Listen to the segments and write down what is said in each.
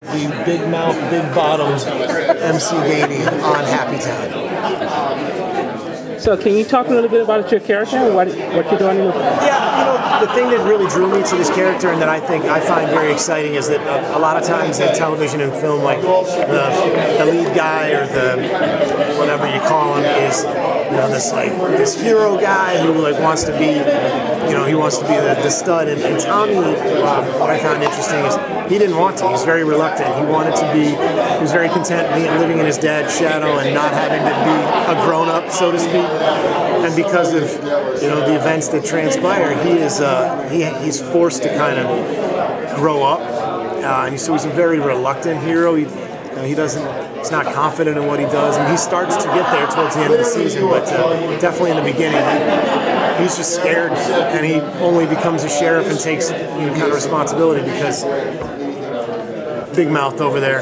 The big mouth, big bottomed MC Daney on Happy Town. So can you talk a little bit about your character and what you're doing in the film? Yeah, the thing that really drew me to this character and that I find very exciting is that a lot of times in television and film, like the lead guy or the whatever you call him is this hero guy who wants to be the stud. And Tommy, what I found interesting is he didn't want to. He was very reluctant. He was very content living in his dad's shadow and not having to be a grown-up, so to speak. And because of the events that transpire, he's forced to kind of grow up. And so he's a very reluctant hero. He's not confident in what he does, and he starts to get there towards the end of the season, but definitely in the beginning, he's just scared, and he only becomes a sheriff and takes kind of responsibility because Big Mouth over there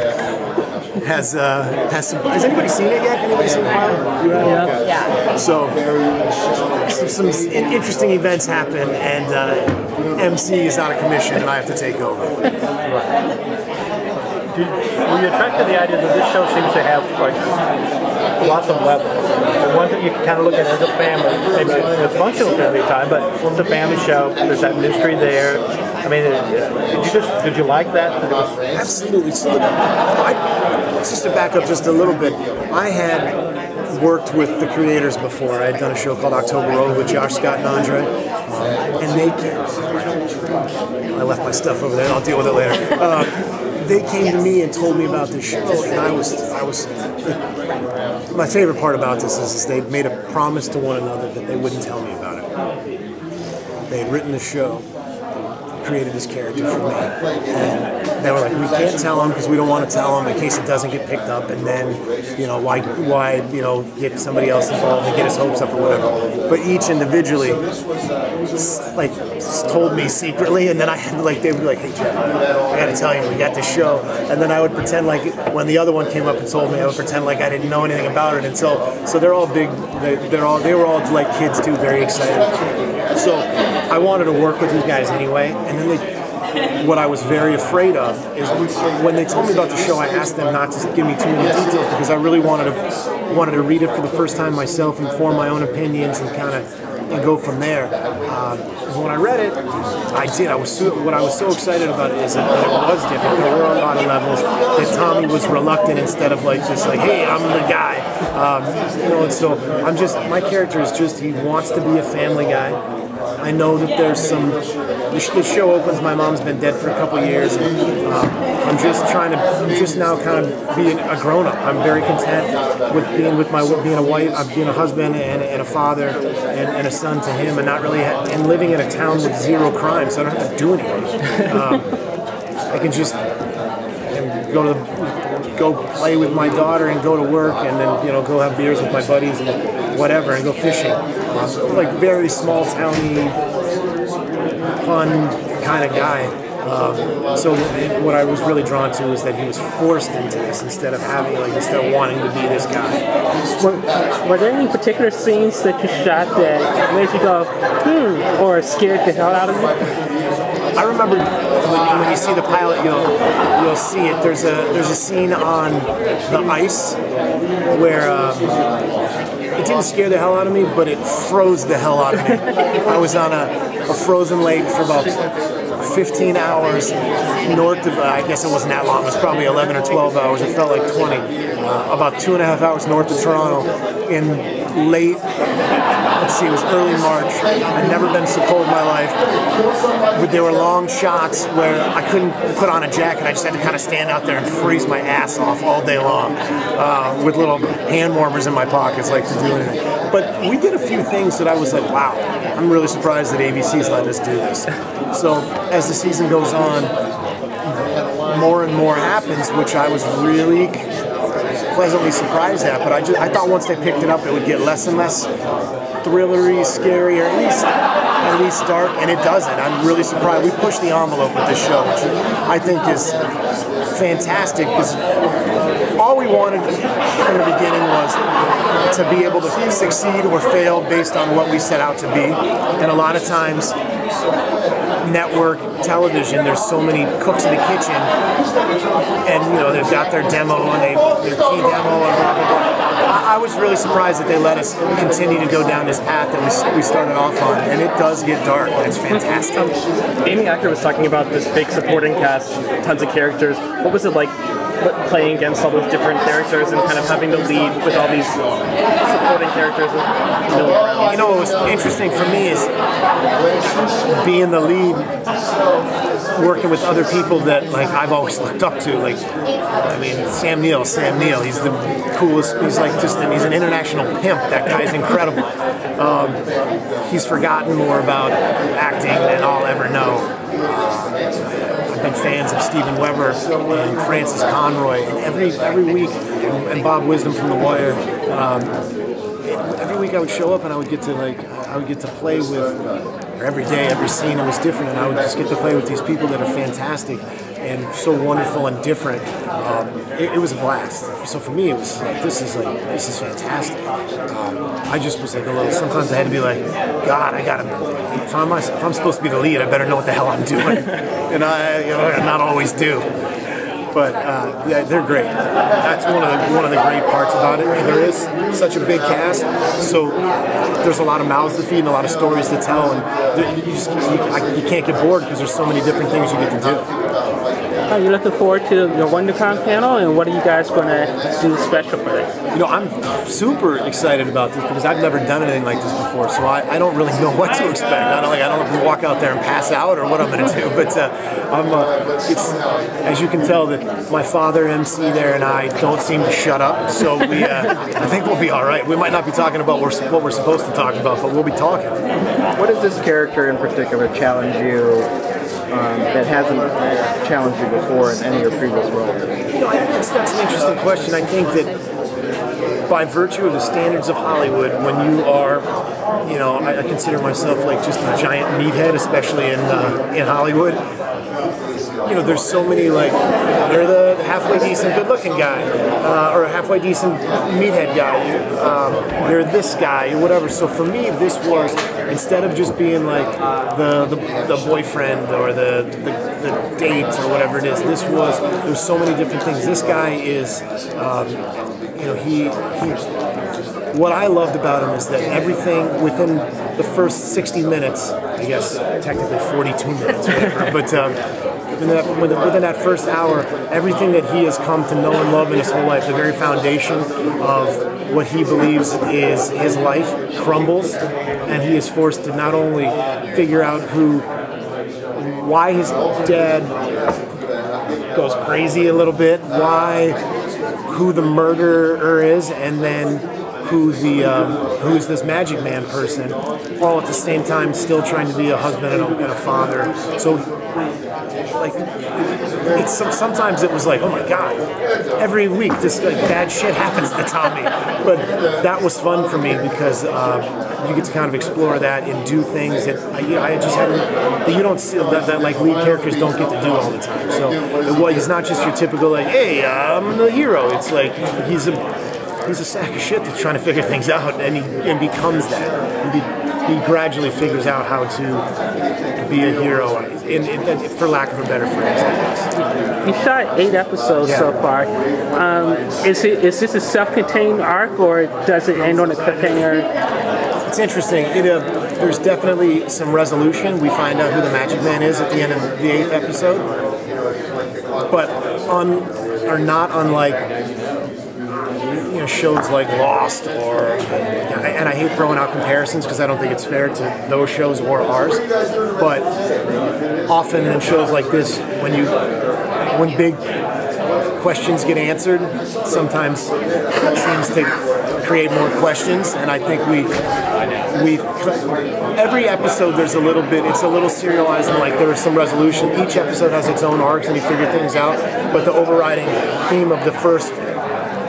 has some. Has anybody seen it yet? Anybody seen the pilot? Yeah. So some interesting events happen, and MC is out of commission, and I have to take over. Were you attracted to the idea that this show seems to have lots of levels? The one that you can kind of look at as a family, maybe it's functional family time, but it's a family show. There's that mystery there. I mean, did you like that? Absolutely. So just to back up just a little bit, I had worked with the creators before. I had done a show called October Road with Josh, Scott, and Andre, and I left my stuff over there. I'll deal with it later. They came to me and told me about this show, and I was. My favorite part about this is they made a promise to one another that they wouldn't tell me about it. They had written the show, created this character for me, and they were like, we can't tell him because we don't want to tell him in case it doesn't get picked up, and then why get somebody else involved and get his hopes up or whatever. But each individually told me secretly, and then I had they would be like, hey Geoff, I got to tell you, we got this show, and then I would pretend when the other one came up and told me, I would pretend like I didn't know anything about it, and so they're all big. They were all like kids too, very excited. So I wanted to work with these guys anyway, and then what I was very afraid of is when they told me about the show, I asked them not to give me too many details because I really wanted to read it for the first time myself and form my own opinions and go from there. When I read it, I did. What I was so excited about it is that it was different. There were a lot of levels. That Tommy was reluctant instead of hey, I'm the guy. And so my character is he wants to be a family guy. I know that there's some. This show opens. My mom's been dead for a couple of years, and I'm just now kind of being a grown-up. I'm very content with being a wife, being a husband and a father and a son to him, and not really and living in a town with zero crime, so I don't have to do anything. I can just go play with my daughter and go to work, and then go have beers with my buddies and whatever, and go fishing. Very small towny, fun kind of guy. So what I was really drawn to is that he was forced into this instead of wanting to be this guy. Were there any particular scenes that you shot that made you go, or scared the hell out of you? I remember when you see the pilot, you'll see it. There's a scene on the ice where it didn't scare the hell out of me, but it froze the hell out of me. I was on a frozen lake for about 15 hours north of, I guess it wasn't that long, it was probably 11 or 12 hours, it felt like 20, about 2.5 hours north of Toronto in late, it was early March. I'd never been so cold in my life. But there were long shots where I couldn't put on a jacket, I just had to kind of stand out there and freeze my ass off all day long with little hand warmers in my pockets to do anything. But we did a few things that I was like, wow, I'm really surprised that ABC's letting us do this. So as the season goes on, more and more happens, which I was really pleasantly surprised at. But I thought once they picked it up, it would get less and less thrillery, scary, or at least dark, and it doesn't. I'm really surprised. We pushed the envelope with this show, which I think is fantastic, because all we wanted from the beginning was to be able to succeed or fail based on what we set out to be. And a lot of times network television, there's so many cooks in the kitchen, and they've got their demo and their key demo and blah blah blah. I was really surprised that they let us continue to go down this path that we started off on, and it does get dark, and it's fantastic. Amy Acker was talking about this big supporting cast, tons of characters. What was it like playing against all those different characters and kind of having to lead with all these supporting characters? What was interesting for me is being the lead, working with other people that I've always looked up to. Sam Neill, he's the coolest. He's he's an international pimp. That guy's incredible. He's forgotten more about acting than I'll ever know. I've been fans of Steven Weber and Francis Conroy, and every week, and Bob Wisdom from The Wire. Every week I would show up and I would get to play with, or every day, every scene it was different, and I would just get to play with these people that are fantastic and so wonderful and different. It was a blast. So for me, it was this is fantastic. I just was a little. Sometimes I had to be like, God, I gotta. If I'm supposed to be the lead, I better know what the hell I'm doing, and I not always do. But yeah, they're great. That's one of the great parts about it. There is such a big cast, so there's a lot of mouths to feed and a lot of stories to tell, and you can't get bored because there's so many different things you get to do. Are you looking forward to the WonderCon panel, and what are you guys going to do special for it? I'm super excited about this because I've never done anything like this before, so I don't really know what to expect. I don't know if we walk out there and pass out or what I'm going to do, but it's, as you can tell, that my father MC there and I don't seem to shut up, so I think we'll be all right. We might not be talking about what we're supposed to talk about, but we'll be talking. What does this character in particular challenge you that hasn't challenged you before in any of your previous roles? That's an interesting question. I think that by virtue of the standards of Hollywood, when you are, I consider myself just a giant meathead, especially in Hollywood. There's so many they're the halfway decent good-looking guy, or a halfway decent meathead guy. They're this guy, whatever. So for me, this was, instead of just being the boyfriend or the date or whatever it is, there's so many different things. This guy is, he. What I loved about him is that everything within the first 60 minutes, I guess technically 42 minutes, whatever, but. Within that first hour, everything that he has come to know and love in his whole life, the very foundation of what he believes is his life, crumbles, and he is forced to not only figure out why his dad goes crazy a little bit, who the murderer is, and then who's this Magic Man person, all at the same time still trying to be a husband and a father. So sometimes it was oh my God, every week this bad shit happens to Tommy. But that was fun for me because you get to kind of explore that and do things that I just hadn't, that you don't see, that lead characters don't get to do all the time. So he's not just your typical hey, I'm the hero. It's he's a sack of shit that's trying to figure things out, and he becomes that. And he gradually figures out how to be a hero, for lack of a better phrase, I guess. You shot 8 episodes so far. Is this a self-contained arc, or does it end on a cliffhanger? It's interesting. There's definitely some resolution. We find out who the Magic Man is at the end of the 8th episode, but not unlike shows like Lost and I hate throwing out comparisons because I don't think it's fair to those shows or ours, but often in shows like this, when big questions get answered, sometimes it seems to create more questions, and I think every episode there's a little bit, it's a little serialized, and there is some resolution. Each episode has its own arcs and you figure things out, but the overriding theme of the first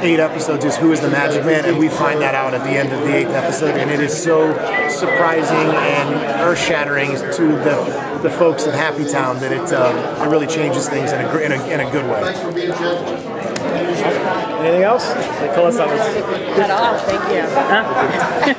8 episodes is who is the Magic Man, and we find that out at the end of the 8th episode, and it is so surprising and earth-shattering to the folks in Happy Town that it really changes things in a good way. Anything else? At all, thank you.